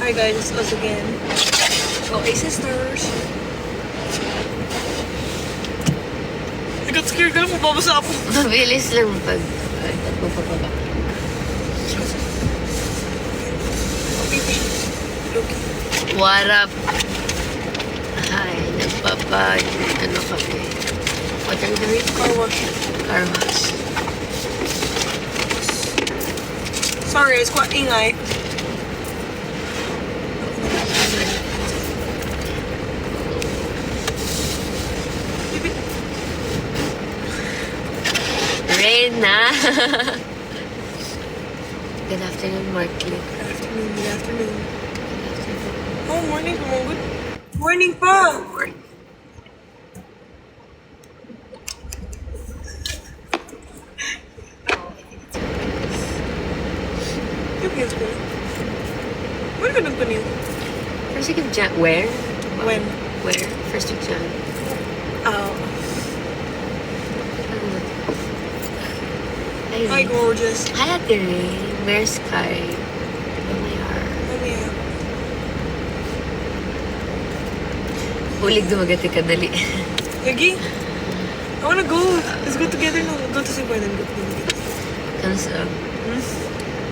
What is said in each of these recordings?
Hi guys, it's us again. Okay, sisters. I got scared ka na mababasa ako. Mabilis lang pag magpapabak. What up? Hi, ano kami? What are we doing? Car wash. Car wash. Sorry, it's quite ingay. Reyna! Good afternoon, Marky. Good afternoon. Oh, morning. Good. Morning pa! Yung heels ko. When ka nagpanil? First week of Jan. Where? When? Where? First week Jan. Oh. Hi, Hi, gorgeous. Hi, Ate Ray. Where's Sky? Oh my heart. Oh, yeah. Hulig dumagati ka, dali. Yagi? I wanna go. Let's go together now. Go to Cebu and then go together. Kansa?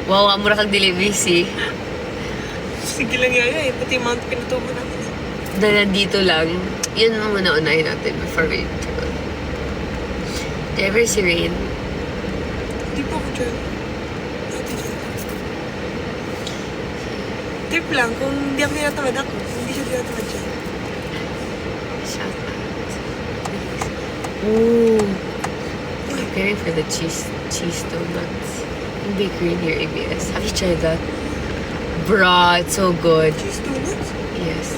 Wow, mura kang dili busy. Sige lang yaya eh. Pati yung mount pinatubo namin eh. Na nandito lang. Yun ang muna unahin natin before we travel. Never si Rain. Hindi po ako dyan. Dati dyan. Trip lang. Kung hindi ako tinatamad ako, hindi siya tinatamad dyan. Shout out. Ooh. Preparing for the cheese donuts. In bakery near ABS. Have you tried that? Bruh, it's so good. Cheese donuts? Yes.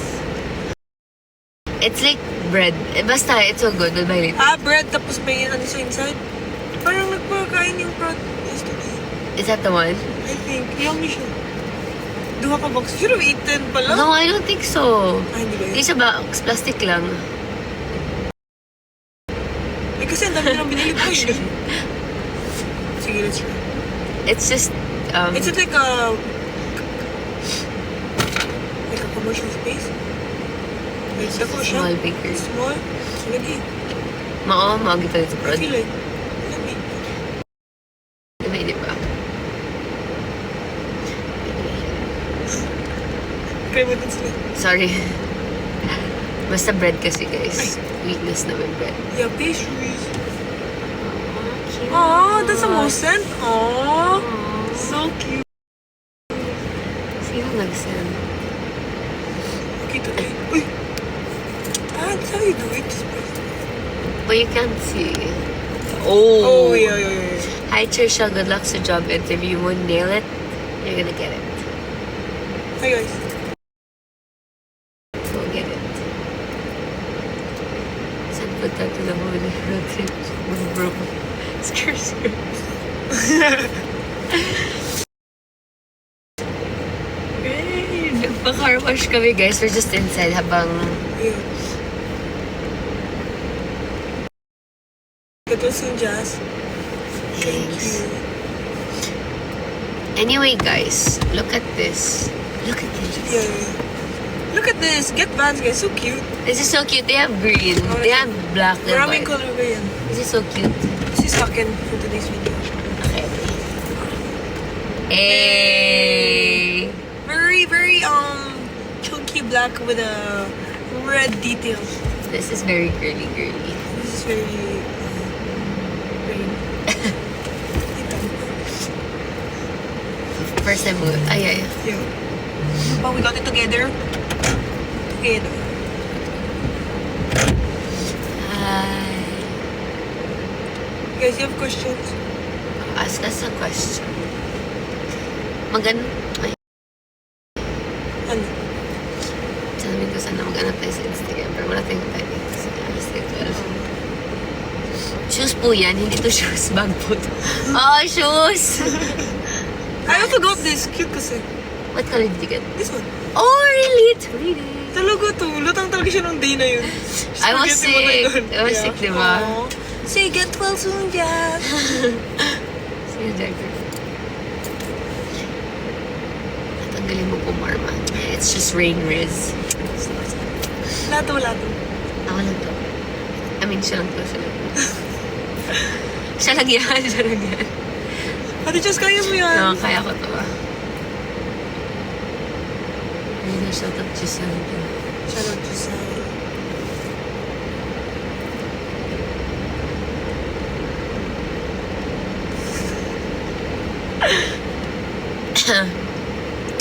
It's like bread. Basta, it's so good. We'll buy it. Bread tapos may ano sa inside. Parang nagpakain yung prod yesterday. Is that the one? I think. Yummy siya. Duha ka box. Should have eaten pala. No, I don't think so. Hindi ba yun? Hindi siya box. Plastic lang. Eh kasi ang dami nilang binili ko eh. Sige, let's try. It's just, Is it like a commercial space? Like it's just dako a siya? small bakery. Small? Lagi. Mao kita sa I prod. feel like, lami. Diba, di ba? Kaya mo din sila. Sorry. Basta bread kasi, guys. Weakness naman bread. Yeah, pastries. Cute. Aww, that's a Mosen. Aww. So cute. Sino nag-send? Okay, today. Uy! That's how you do it. Just press. But you can't see. Oh. Oh, yeah. Hi, Trisha. Good luck sa job interview. You won't nail it. You're gonna get it. Hi, guys. Go get it. Saan po tayo na muna road trip? Bro. Skirts. Nagpa-car wash kami, guys. We're just inside habang... Yeah. It was in jazz. Thanks. Anyway, guys, look at this. Look at this. Yeah. Look at this. Get Vans, guys. So cute. This is so cute. They have green. They have black. They have Maraming white. color ba yan? This is so cute. This is akin for today's video. Okay. Hey. Very, chunky black with a red detail. This is very girly. This is very, First time mo. Ay. yeah. But we got it together. Hi. Guys, you have questions? Ask us a question. Ay. Ano? Sabi ko sana mag-ano tayo sa Instagram. Pero wala tayong time dito sa Instagram. Shoes po yan. Hindi to shoes. Bag po to. Oh, shoes! I also got this. Cute kasi. What color did you get? This one. Oh, really? It's pretty. Talaga to. Lutang talaga siya nung day na yun. I was Spaghetti mo na sick. yun. I was sick, diba? Aww. Say, get well soon, Jack. Sige, Jagger. Tatanggalin mo po, Marma. It's just rain, Riz. Lato. Ako lang to. I mean, siya lang to. Siya lang yan. Ate Jess, kaya mo yan. No, kaya ko to. Ayun na, shout out Giselle. Shout out Giselle.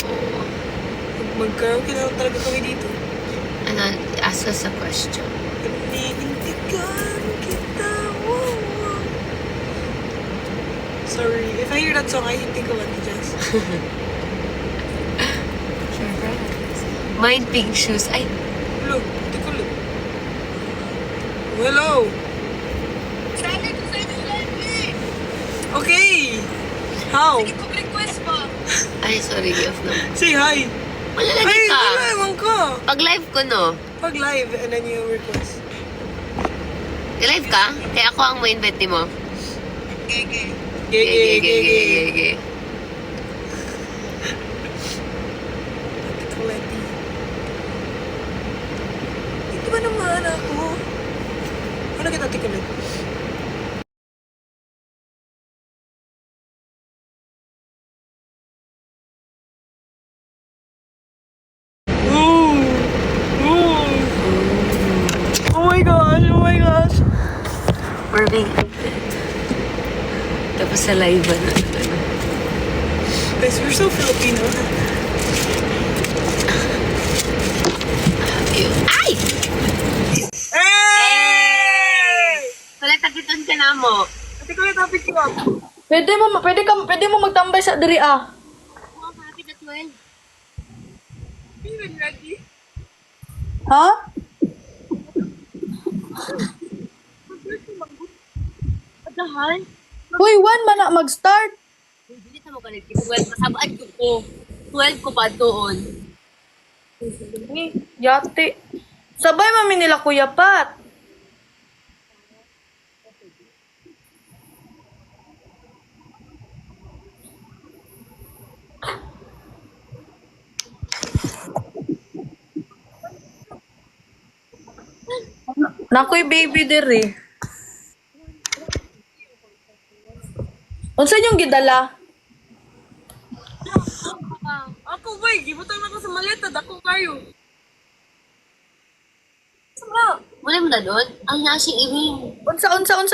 Oo. Mag-karaoke na lang talaga kami dito. Ano, ask us a question. Paninintigan kita. Wow. Sorry, if I hear that song, I think of Ate Jess. Mind pink shoes. Ay, Look, ito ko look. Hello. Okay. How? ay, sorry, off na. Say hi. Malalagay Ay, ka. wala, ewan ko. Pag live ko, no? Pag live, and then you request. Live ka? Kaya ako ang ma-invite mo. Gege. Gege. Ate Colette. Dito ba naman ako? Ano kita, Ate Colette? Ooh. Ooh. Oh my gosh. We're being tapos sa live na. Guys, we're so Filipino. Ay! Hey! Palatakiton ka na mo. Ate Colette, topic ko. Pwede mo magtambay sa diri ah. Oo, happy na 12. Even ready? Ha? Pagkahan? Hoy, 1 man na mag-start. Hindi na mo kanit. 12 masabaan ko. 12 ko pa doon. Yate. Sabay mami nila Kuya Pat. Nakoy baby diri. Unsa yung gidala? Ako ba, gibutang na ko sa maleta, dako kayo. Wala mo na doon? Ang nasi ibing. Unsa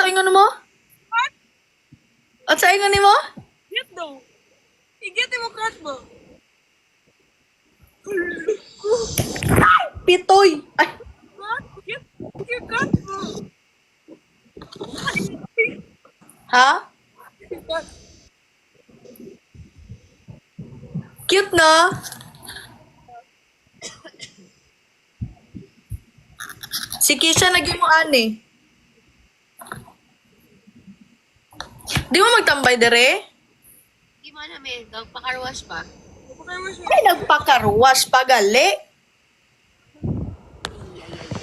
ingon mo? Unsa ingon nimo? Get daw. I-get mo cut mo. Pitoy. Ay, Cut? Get cut mo. ha? Cut. Cute na. Si Kisha naging mo ani. Di mo magtambay dere? Di mo namin. Pakarwash pa. Ay, nagpakarwash pa gali.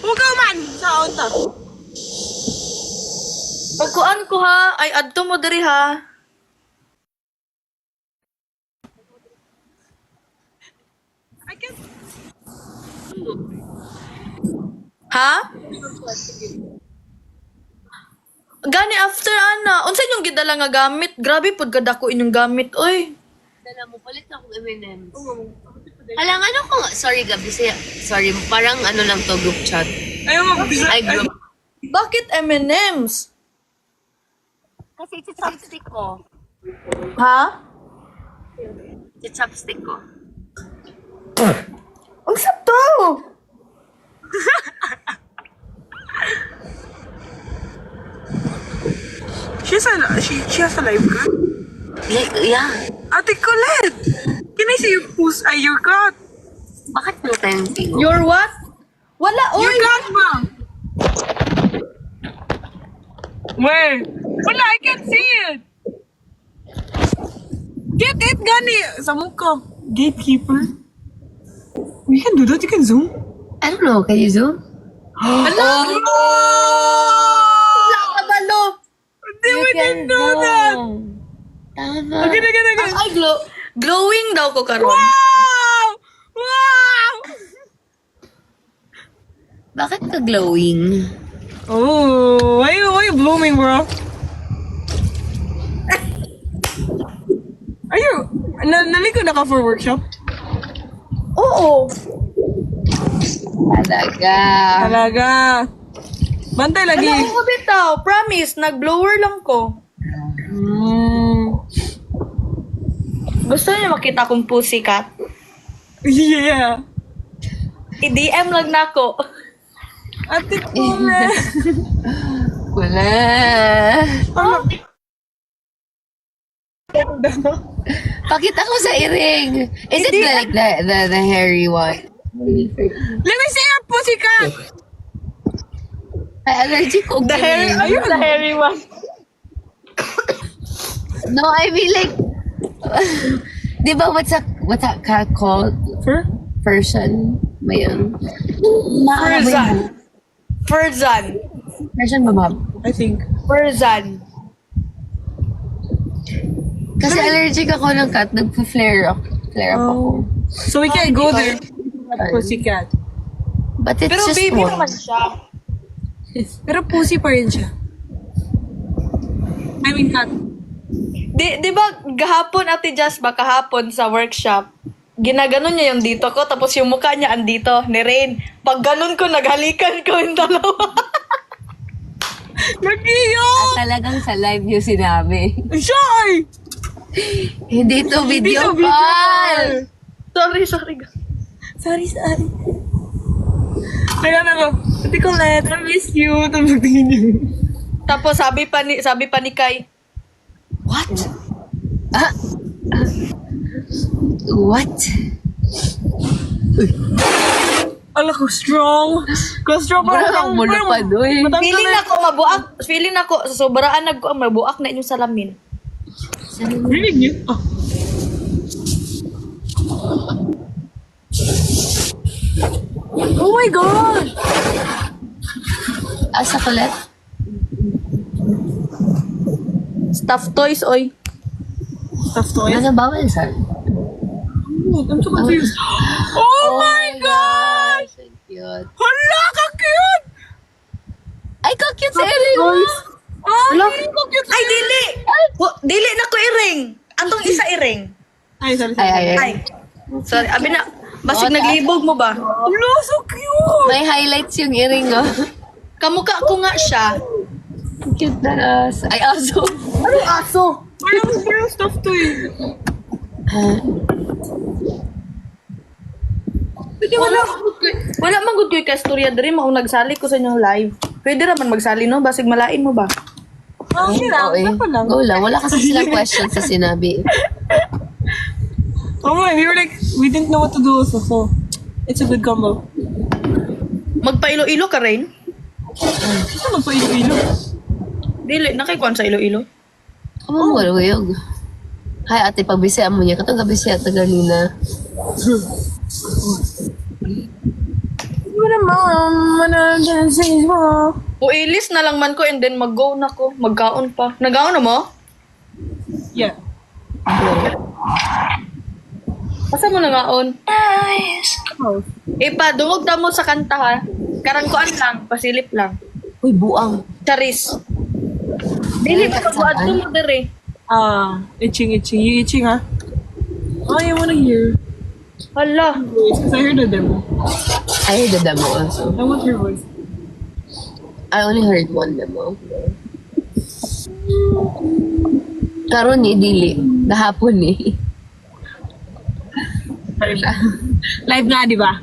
Huwag ka man sa onta. Pagkuan ko ha, ay adto mo diri ha. I can't. Ha? Gani after ana, unsa yung gidala nga gamit? Grabe pud kadako inyong gamit oy. Dala mo, palit na akong M&M's. Halang ano ko nga? Sorry, Gabi. Sorry, parang ano lang to, group chat. Ayaw mo, Ay, group. Bakit M&M's? Kasi it's chopstick ko. Ha? It's chopstick ko. Unsa to? She has a live cut. Like, yeah. Ate Colette! Can I see your post? Ay, your cut. Bakit mo tayong tingo? Your what? Wala Your oy. cut, ma'am. Where? Wala, I can't see it. Get it, gani. Sa mukha. Gatekeeper. You can do that. You can zoom. I don't know. Can you zoom? Wala kabalo. Hindi, we didn't do that. Tama. Again. Ay glowing daw ko karon. Wow! Wow! Bakit ka glowing? Oh, why you blooming, bro? Are you... Naliko na ka for workshop? Oo. Talaga. Talaga. Bantay lagi. Ano ko bitaw? Promise, nag-blower lang ko. Gusto niyo makita kong pussycat? Yeah. I-DM lang na ako. Ate Pule. Wala. Pakita ko sa earring. Is it like the hairy one? Let me see your pussycat. Ay, allergic ko. The hairy, ayun, the hairy one. No, I mean like, di ba what's that cat called? Fur? Persian? Ba yun? Furzan. Furzan. Persian ba, ma'am? I think. Furzan. Kasi allergic ako ng cat, nagpa-flare up. Flare up ako. So we can't go there. Pussycat. But it's Pero just baby one. naman siya. Pero pussy pa rin siya. I mean, cat. Di ba gahapon Ate Jazz ba kahapon sa workshop, ginaganon niya yung dito ko tapos yung mukha niya andito ni Rain. Pag ganon ko, naghalikan ko yung dalawa. Nagiyo! At talagang sa live yung sinabi. Shy! Hindi to video Hindi to call! sorry. Sorry. Kaya na ko, Ate Colette, I miss you. Tapos tingin niyo. Tapos sabi pa ni Kai, what? Ah? What? Ala ko, strong. Ko strong pa. Parang mulo pa doy. Feeling ako, sa sobraan nagko ang mabuak na inyong salamin. Rinig niyo? Oh. Oh my God! Asa kulit? Stuffed toys, oy. Stuffed toys? Ano bawal, sir? I'm so confused. Oh my God! So cute. Hala, ka-cute! Ay, ka-cute sa ere mo! Hala, ka-cute! Ay, dili! Dili na ko iring. Atong isa iring. Ay, sorry. Ay. Sorry, abi na. Basig naglibog mo ba? Hala, so cute! May highlights yung earring, oh. Kamukha ko nga siya. Cute na aso. Ay, aso. Anong aso? Parang stuffed toy. Wala man gud koy kasturya diri mao nagsali ko sa inyong live. Pwede ra man magsali no basig malain mo ba? Okay lang, Oo, eh. pa lang. Go lang. Wala kasi silang questions sa sinabi. Oh my, we didn't know what to do also, so it's a good combo. Magpailo-ilo ka rin? Saan magpa-ilo-ilo? Dili na kay kwan sa ilo-ilo. Kamu mo galuyog. Hay, ate, pagbisihan mo niya. Katong gabisihan ta ganina. What a mom, when I dance is wrong. Uilis na lang man ko and then mag-go na ko. Magkaon pa. Nagaon na mo? Yeah. Asa mo nangaon? Oh. Pa, dungog na mo sa kanta ha. Karangkuan lang, pasilip lang. Uy, buang. Charis. Dili pa kabuad to mo dere. Itching. You itching, huh? Oh, I wanna hear. Hala. Because I heard the demo. I heard the demo also. I want your voice. I only heard one demo. Karon ni dili. Gahapon ni. Live na, di ba?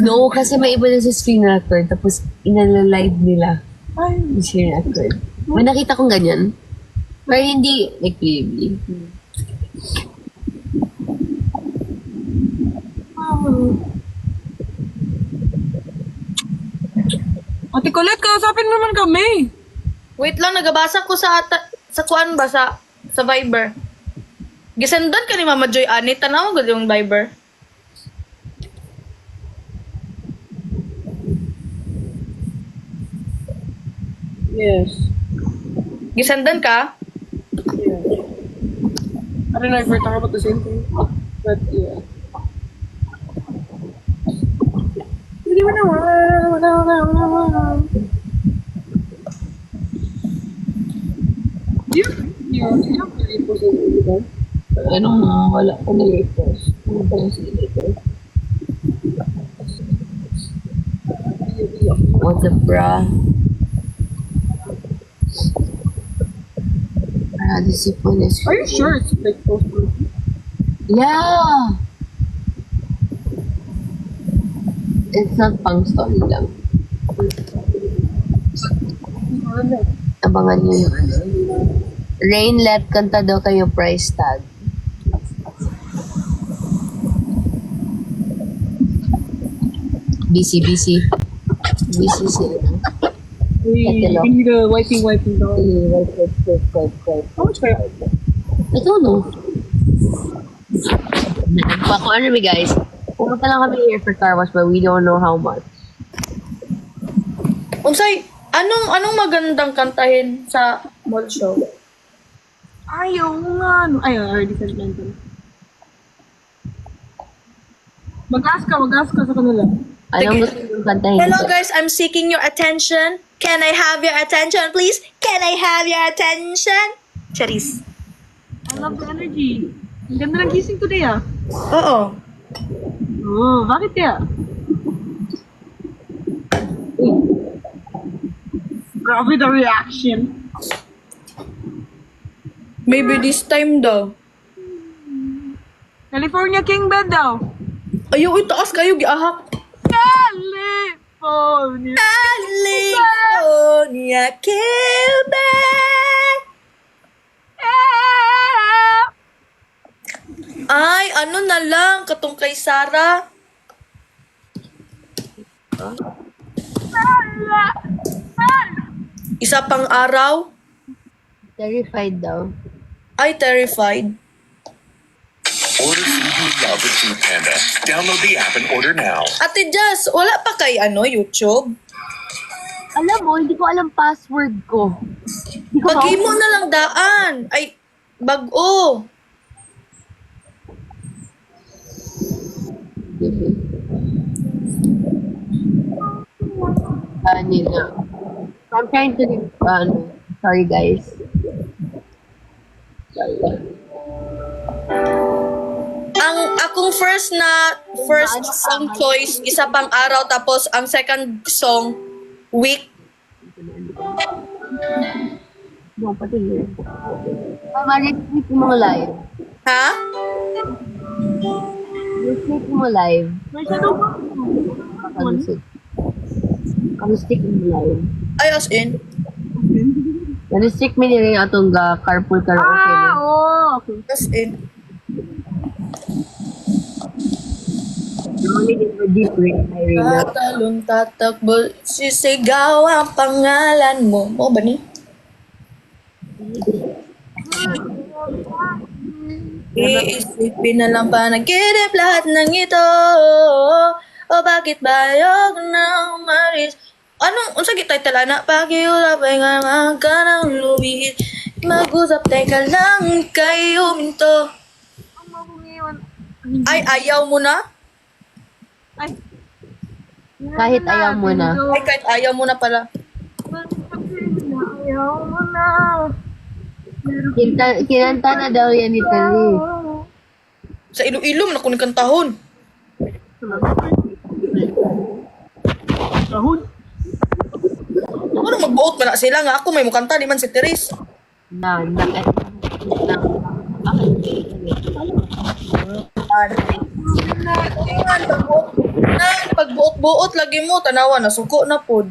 No, kasi may iba na sa screen record. Tapos, inala-live nila. Ay. Yung screen record. May nakita kong ganyan. Pero hindi, like, baby. Ate Colette, kausapin mo naman kami. Wait lang, nagabasa ko sa kuan ba sa Viber. Gisendan ka ni Mama Joy Ani, tanaw gud yung Viber. Yes. Gisendan ka? I don't know if we're talking about the same thing. But yeah. Ano nga, wala ko nilipost. Ano ba yung nilipost? What's up, bra? This is police. Are you sure it's fake post? Yeah! It's not pang story lang. Abangan nyo yung ano. Rain let kanta daw kayo price tag. Busy sila. Hello. We need a wiping dog. How much kaya? I don't know. Kung ano ba guys, pumunta lang kami here for car wash but we don't know how much. Unsay, anong magandang kantahin sa mall show? Ayaw nga. Ay, I already said mental. Mag-ask ka sa kanila. Anong gusto yung kantahin? Hello guys, I'm seeking your attention. Can I have your attention, please? Can I have your attention? Charis. I love the energy. Ang ganda ng gising today, ah. Oo. Oh, bakit kaya? Grabe the reaction. Maybe this time daw. California King Bed daw. Ayaw, itaas kayo, giahak. California. California, Quebec. Ay, ano na lang, katong kay Sarah. Isa pang araw. Terrified daw. Ay, terrified. Order food you love with Food Panda. Download the app and order now. Ate Jazz, wala pa kay YouTube? Alam mo, hindi ko alam password ko. Hindi ko Pagi mo na lang daan. Ay, bag-o. Nila. So, I'm trying to, sorry guys. Ang akong first song choice, isa pang araw, tapos ang second song, week. No, pati yun. Ma-retweet mo live. Ha? Retweet mo live. May shadow ba? Pag-stick mo live. Ay, as in. Na-restrict mo nila yung atong carpool karaoke. Oh, okay. As in. Only in the deep ring, Irina. Tatalon, tatakbo, sisigaw ang pangalan mo. Mo ba ni? Iisipin na lang panaginip lahat ng ito. O bakit bayog ng maris? Anong, unsa gitay talana? Pakiulap ay nga mga ng lubid. Mag-usap, teka lang kayo minto. Ang mabungayon. Ay, ayaw mo na? Ay. Kahit ayaw mo na. Ay, kahit ayaw mo na pala. Ayaw mo na. Kinanta na daw yan ni Tali. Sa Iloilo, na kuning kantahon. Kahon. Ano magbuot pa na sila nga ako may mukanta, di man si Teres. Pagbuot-buot lagi mo, tanawa na, suko na pod.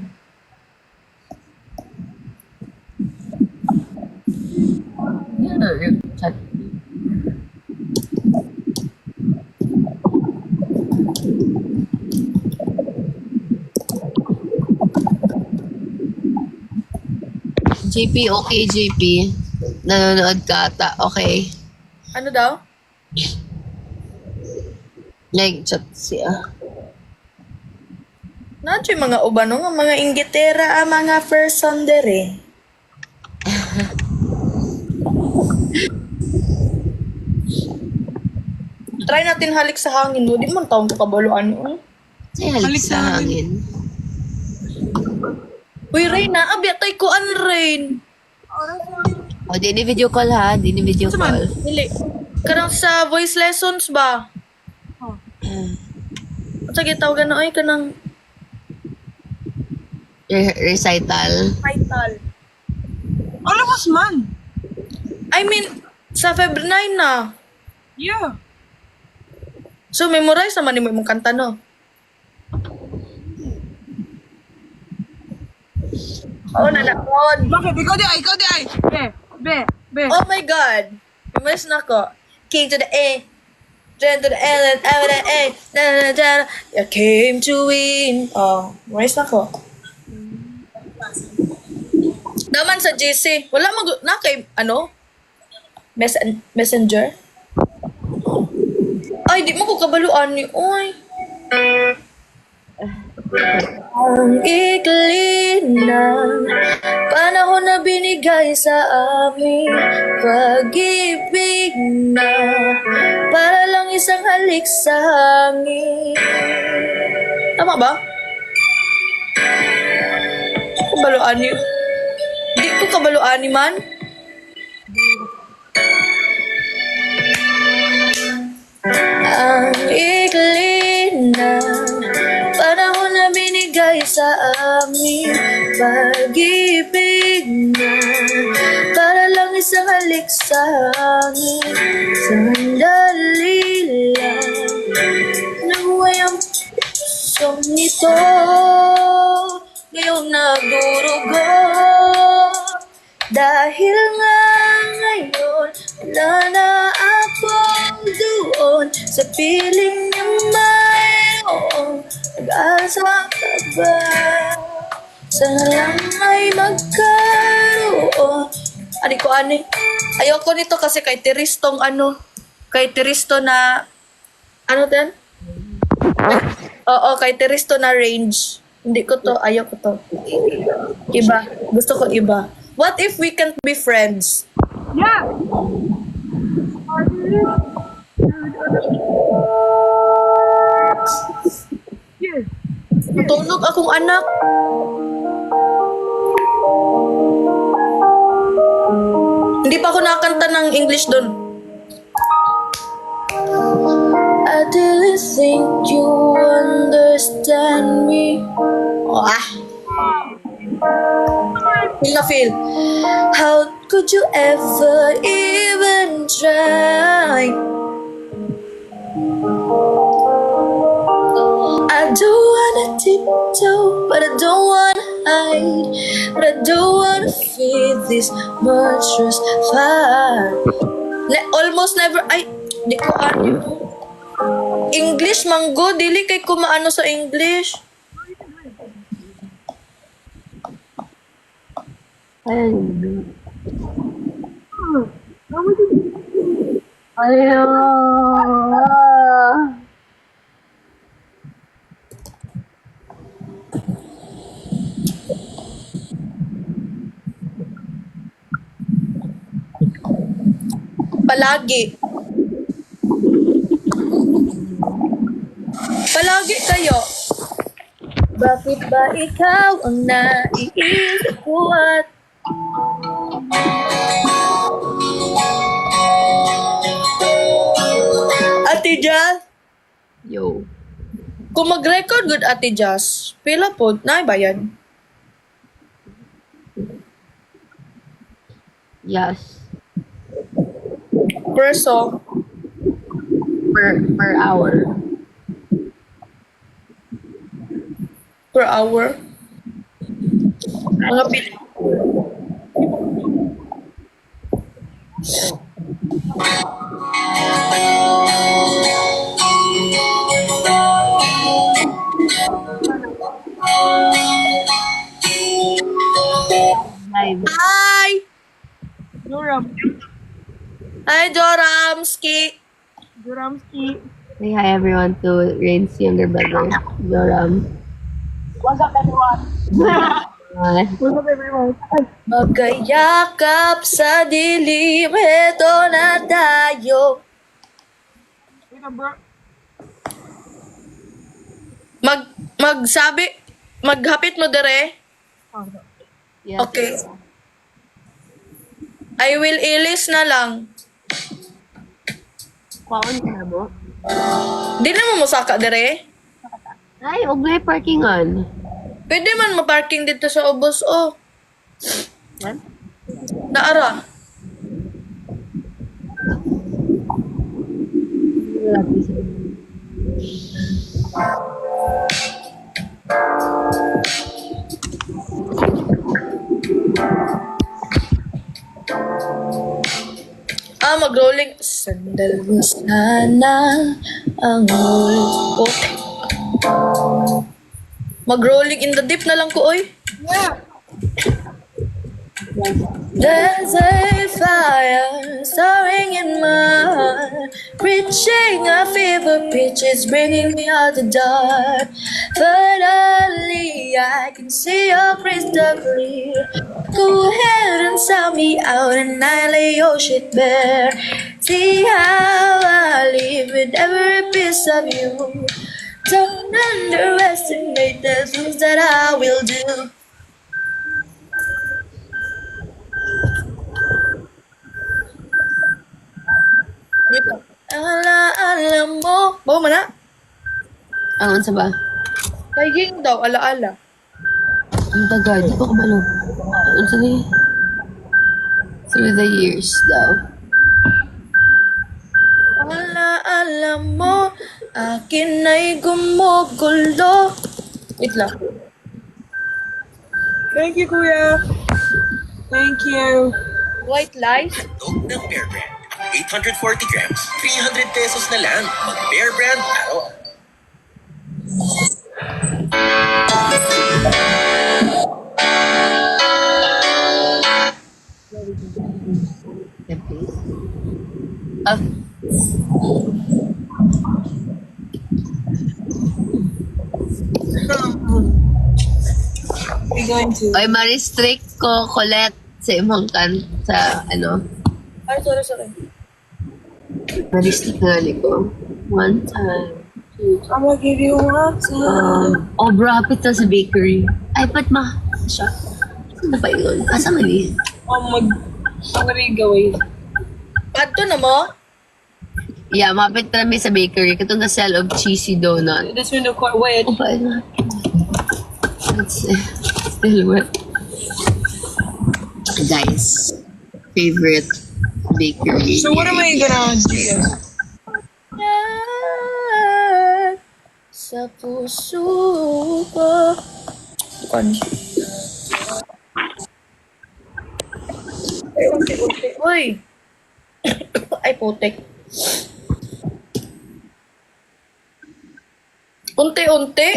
JP, okay, JP. Nanonood ka ata, okay. Ano daw? Nag-chat siya. Nadyo yung mga ubano nga, mga inggitera, mga first dere. Try natin halik sa hangin mo. Di man taong kabaluan mo. Say halik Halik sa sa hangin. Uy, Rain, naabiyatay ko an Rain. O, di ni video call ha. Di ni video Sa man? call. Dili. Karang sa voice lessons ba? Sa gitawagan na, ay, kanang Recital. title. Ano mas man? I mean, sa Feb 9 na. Yeah. So, memorize naman mo imong kanta, no? Oo, nanakon. Bakit? Ikaw di ay, ikaw di ay. Be. Oh my God. Memorize na ko. King to the A. Jen to the L and M to the A. I came to win. Oh, memorize na ko. Naman sa GC. Wala na kay, ano? Messenger? Ay, di mo ko kabaluan ni. Uy. Ang ikli ng panahon na binigay sa amin, pag-ibig na para lang isang halik sa hangin. Tama ba? Kabaluan ni. Di ko kabaluan ni man. Ang ikli ng panahon na binigay sa amin, pag-ibig na para lang isang halik sa hangin. Sandali lang nabuhay ang pusong nito, ngayong nagdurugo. Dahil nga ngayon wala na akong doon sa piling na mayroong pag-asa ka ba? Sana lang ay magkaroon. Ani ko ani. Ayoko nito kasi kay Tiristong ano. Kay Tiristo na ano din? Oo, kay Tiristo na range. Hindi ko to, ayoko to. Iba. Gusto ko iba. What if we can't be friends? Yeah. Yeah. Matulog akong anak. Hindi pa ako nakakanta ng English doon. I didn't think you understand me. Oh, Feel na feel. How could you ever even try? I don't wanna tiptoe, but I don't wanna hide. But I don't wanna feel this much trust fire. Almost never, di ko ano. English, manggo, dili kay kumaano sa English. Palagi. Palagi kayo. Bakit ba ikaw ang naiisip ko at Ate Jazz? Yo. Kung mag-record good Ate Jazz, pila po, naibayan? Yes. Per song? Per hour. Per hour? Mga pila. Live. Hi! Joram. Hi, Joramski! Joramski. Say hi everyone to Rain's younger brother, Joram. What's up, everyone? Hi. What's up, everyone? Magkayakap sa dilim, heto na tayo. Wait up, bro. Maghapit mo dire. Yeah. Okay. I will ilis na lang. Kwaon ka na mo? Di na mo musaka dire. Ay, huwag na parkingan. Pwede man maparking dito sa ubos, oh. Yan? Naara. Lagi sa Mag-rolling. Sandal mo sana ang ko. Mag-rolling in the deep na lang ko, oy. There's a fire soaring in my heart, reaching a fever pitch, it's bringing me out the dark. Finally, I can see your crystal clear. Go ahead and sell me out and I lay your shit bare. See how I live with every piece of you. Don't underestimate the things that I will do. Wait lang. Alaala mo. Bawa mo na. Angon sa ba? Kaiging daw, alaala. Ang tagal. Di ba kumalo? Ano sa niya? Through the years daw. Alaala mo, akin ay gumugulo. Wait lang. Thank you, Kuya. Thank you. White lies? Handog ng Bear Brand. 840 grams, 300 pesos na lang. Mag-Bear Brand araw. Yeah, please. Ah, We're going to. oy, ma-restrict ko Colette sa imong kan sa ano. Ay, sorry. Ma-restrict na ko. One time. I'm gonna give you one time. Oh, brapit na sa bakery. Ay, ba't ma? Siya. Ano ba yun? Asa man eh? I'm gonna go away. Padto na mo? Yeah, mapit na kami sa bakery. Katong na sell of cheesy donut. This window quite wet. Oh, ba na? That's still wet. Guys, favorite bakery. So what am I gonna do? Yan sa puso ko. Kon. Uy! Ay, putik. Unti-unti?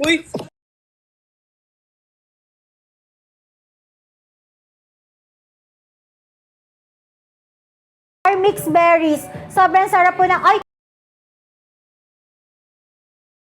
Uy! Mixed berries. Sobrang sarap po ng... Ay!